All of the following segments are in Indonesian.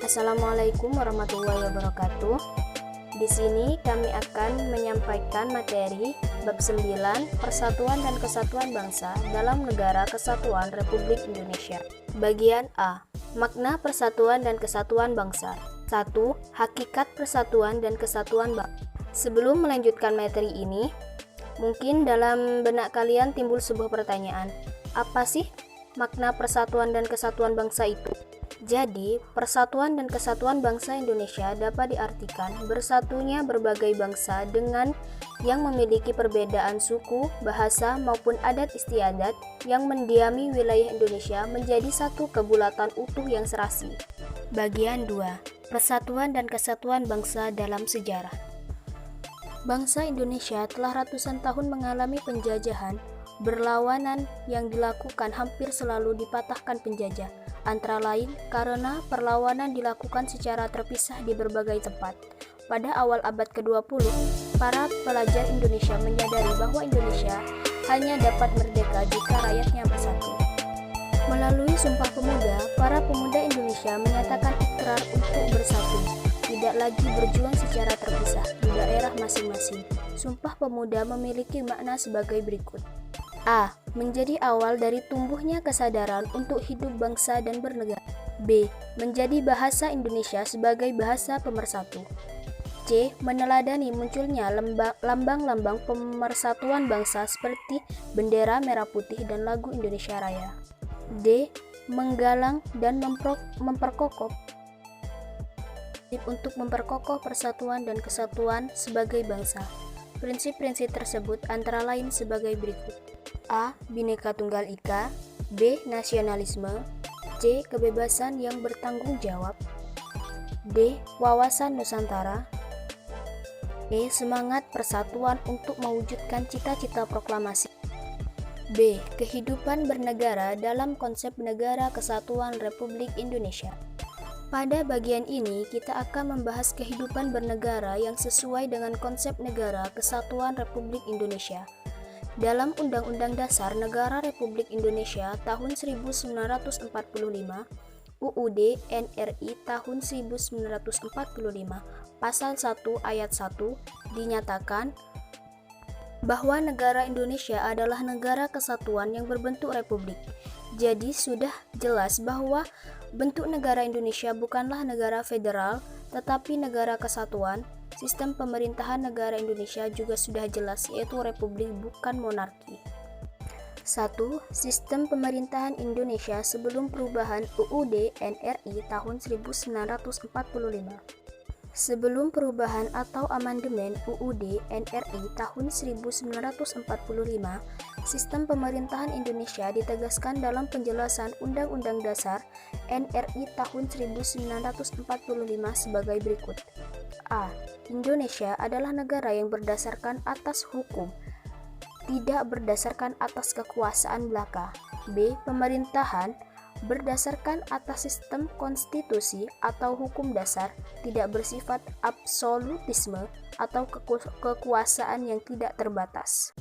Assalamualaikum warahmatullahi wabarakatuh. Di sini kami akan menyampaikan materi bab 9 Persatuan dan Kesatuan Bangsa dalam Negara Kesatuan Republik Indonesia. Bagian A. Makna Persatuan dan Kesatuan Bangsa. 1. Hakikat Persatuan dan Kesatuan Bangsa. Sebelum melanjutkan materi ini, mungkin dalam benak kalian timbul sebuah pertanyaan. Apa sih makna persatuan dan kesatuan bangsa itu? Jadi, persatuan dan kesatuan bangsa Indonesia dapat diartikan bersatunya berbagai bangsa dengan yang memiliki perbedaan suku, bahasa, maupun adat istiadat yang mendiami wilayah Indonesia menjadi satu kebulatan utuh yang serasi. Bagian 2. Persatuan dan kesatuan bangsa dalam sejarah. Bangsa Indonesia telah ratusan tahun mengalami penjajahan, berlawanan yang dilakukan hampir selalu dipatahkan penjajah, antara lain karena perlawanan dilakukan secara terpisah di berbagai tempat. Pada awal abad ke-20, para pelajar Indonesia menyadari bahwa Indonesia hanya dapat merdeka jika rakyatnya bersatu. Melalui Sumpah Pemuda, para pemuda Indonesia menyatakan ikrar untuk bersatu, tidak lagi berjuang secara terpisah di daerah masing-masing. Sumpah Pemuda memiliki makna sebagai berikut. A. Menjadi awal dari tumbuhnya kesadaran untuk hidup bangsa dan bernegara. B. Menjadi bahasa Indonesia sebagai bahasa pemersatu. C. Meneladani munculnya lambang-lambang pemersatuan bangsa seperti bendera merah putih dan lagu Indonesia Raya. D. Menggalang dan memperkokoh untuk memperkokoh persatuan dan kesatuan sebagai bangsa. Prinsip-prinsip tersebut antara lain sebagai berikut. A. Bhinneka Tunggal Ika. B. Nasionalisme. C. Kebebasan yang bertanggung jawab. D. Wawasan Nusantara. E. Semangat persatuan untuk mewujudkan cita-cita proklamasi. B. Kehidupan bernegara dalam konsep Negara Kesatuan Republik Indonesia. Pada bagian ini, kita akan membahas kehidupan bernegara yang sesuai dengan konsep Negara Kesatuan Republik Indonesia. Dalam Undang-Undang Dasar Negara Republik Indonesia tahun 1945, UUD NRI tahun 1945, Pasal 1 Ayat 1, dinyatakan bahwa negara Indonesia adalah negara kesatuan yang berbentuk republik. Jadi sudah jelas bahwa bentuk negara Indonesia bukanlah negara federal, tetapi negara kesatuan. Sistem pemerintahan negara Indonesia juga sudah jelas, yaitu republik bukan monarki. 1. Sistem pemerintahan Indonesia sebelum perubahan UUD NRI tahun 1945. Sebelum perubahan atau amandemen UUD NRI tahun 1945, sistem pemerintahan Indonesia ditegaskan dalam penjelasan Undang-Undang Dasar NRI tahun 1945 sebagai berikut. A. Indonesia adalah negara yang berdasarkan atas hukum, tidak berdasarkan atas kekuasaan belaka. B. Pemerintahan berdasarkan atas sistem konstitusi atau hukum dasar, tidak bersifat absolutisme atau kekuasaan yang tidak terbatas.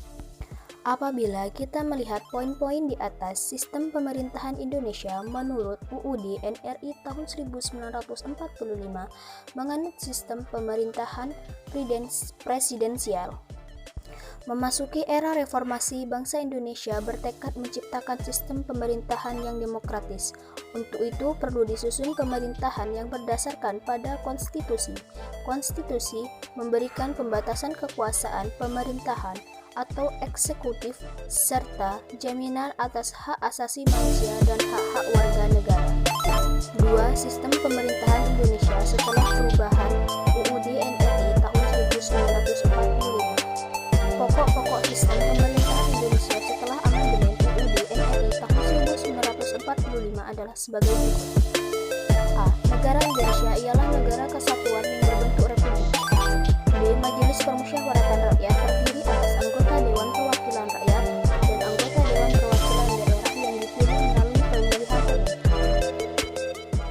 Apabila kita melihat poin-poin di atas, sistem pemerintahan Indonesia menurut UUD NRI tahun 1945 menganut sistem pemerintahan presidensial. Memasuki era reformasi, bangsa Indonesia bertekad menciptakan sistem pemerintahan yang demokratis. Untuk itu perlu disusun pemerintahan yang berdasarkan pada konstitusi. Konstitusi memberikan pembatasan kekuasaan pemerintahan atau eksekutif serta jaminan atas hak asasi manusia dan hak-hak warga negara. 2. Sistem pemerintahan Indonesia setelah perubahan UUD NRI tahun 1945. Pokok-pokok sistem pemerintahan Indonesia setelah amandemen UUD NRI tahun 1945 adalah sebagai berikut. A. Negara Indonesia ialah negara kesatuan yang berbentuk republik. B. Majelis Permusyawaratan Rakyat terdiri atas anggota Dewan Perwakilan Rakyat dan anggota Dewan Perwakilan Daerah yang dipilih melalui pemilihan umum.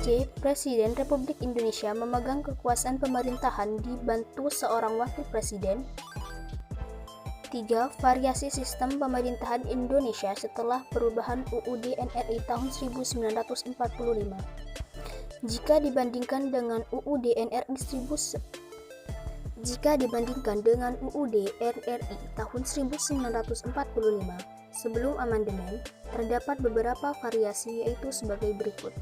C. Presiden Republik Indonesia memegang kekuasaan pemerintahan dibantu seorang wakil presiden. 3. Variasi sistem pemerintahan Indonesia setelah perubahan UUD NRI tahun 1945. Jika dibandingkan dengan UUD NRI tahun 1945 sebelum amandemen, terdapat beberapa variasi yaitu sebagai berikut.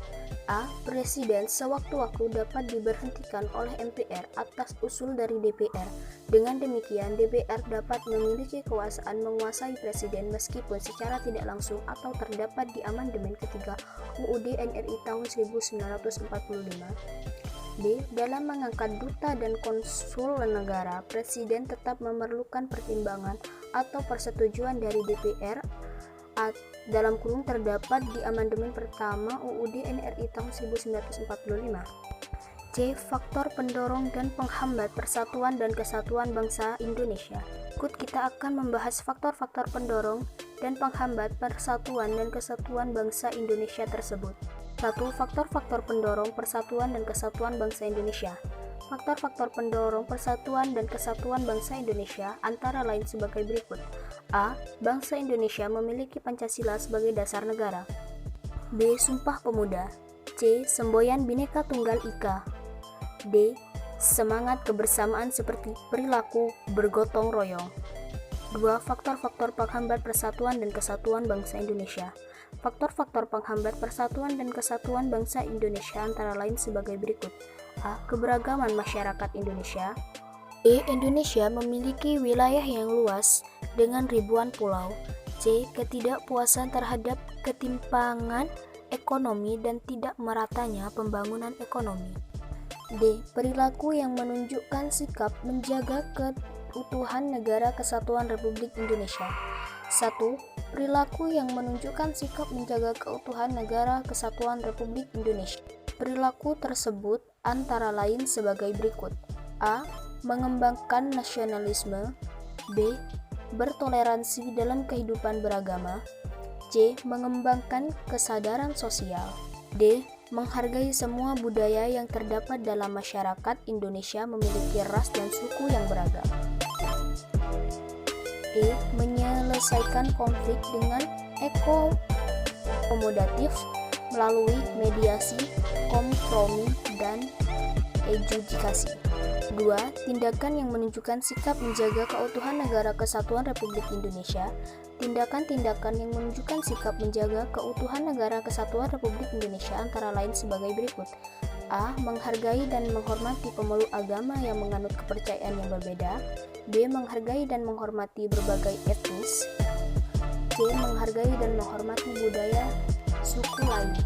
A. Presiden sewaktu-waktu dapat diberhentikan oleh MPR atas usul dari DPR. Dengan demikian, DPR dapat memiliki kekuasaan menguasai presiden meskipun secara tidak langsung atau terdapat di amandemen ketiga UUD NRI tahun 1945. B. Dalam mengangkat duta dan konsul negara, presiden tetap memerlukan pertimbangan atau persetujuan dari DPR dalam kurung terdapat di amandemen pertama UUD NRI tahun 1945. C. Faktor pendorong dan penghambat persatuan dan kesatuan bangsa Indonesia. Berikut kita akan membahas faktor-faktor pendorong dan penghambat persatuan dan kesatuan bangsa Indonesia tersebut. 1. Faktor-faktor pendorong persatuan dan kesatuan bangsa Indonesia. Faktor-faktor pendorong persatuan dan kesatuan bangsa Indonesia antara lain sebagai berikut. A. Bangsa Indonesia memiliki Pancasila sebagai dasar negara. B. Sumpah Pemuda. C. Semboyan Bhinneka Tunggal Ika. D. Semangat kebersamaan seperti perilaku bergotong royong. 2. Faktor-faktor penghambat persatuan dan kesatuan bangsa Indonesia. Faktor-faktor penghambat persatuan dan kesatuan bangsa Indonesia antara lain sebagai berikut. A. Keberagaman masyarakat Indonesia. E. Indonesia memiliki wilayah yang luas dengan ribuan pulau. C. Ketidakpuasan terhadap ketimpangan ekonomi dan tidak meratanya pembangunan ekonomi. D. Perilaku yang menunjukkan sikap menjaga keutuhan negara kesatuan Republik Indonesia. 1. Perilaku yang menunjukkan sikap menjaga keutuhan negara kesatuan Republik Indonesia. Perilaku tersebut antara lain sebagai berikut. A. Mengembangkan nasionalisme. B. Bertoleransi dalam kehidupan beragama. C. Mengembangkan kesadaran sosial. D. Menghargai semua budaya yang terdapat dalam masyarakat Indonesia memiliki ras dan suku yang beragam. E. Menyelesaikan konflik dengan akomodatif melalui mediasi, kompromi, dan adjudikasi. 2. Tindakan yang menunjukkan sikap menjaga keutuhan negara kesatuan Republik Indonesia. Tindakan-tindakan yang menunjukkan sikap menjaga keutuhan negara kesatuan Republik Indonesia antara lain sebagai berikut. A. Menghargai dan menghormati pemeluk agama yang menganut kepercayaan yang berbeda. B. Menghargai dan menghormati berbagai etnis. C. Menghargai dan menghormati budaya suku lain.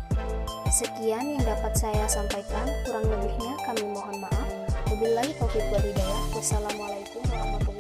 Sekian yang dapat saya sampaikan, kurang lebihnya kami mohon maaf. Wabillahi taufiq wal hidayah. Wassalamualaikum warahmatullahi wabarakatuh.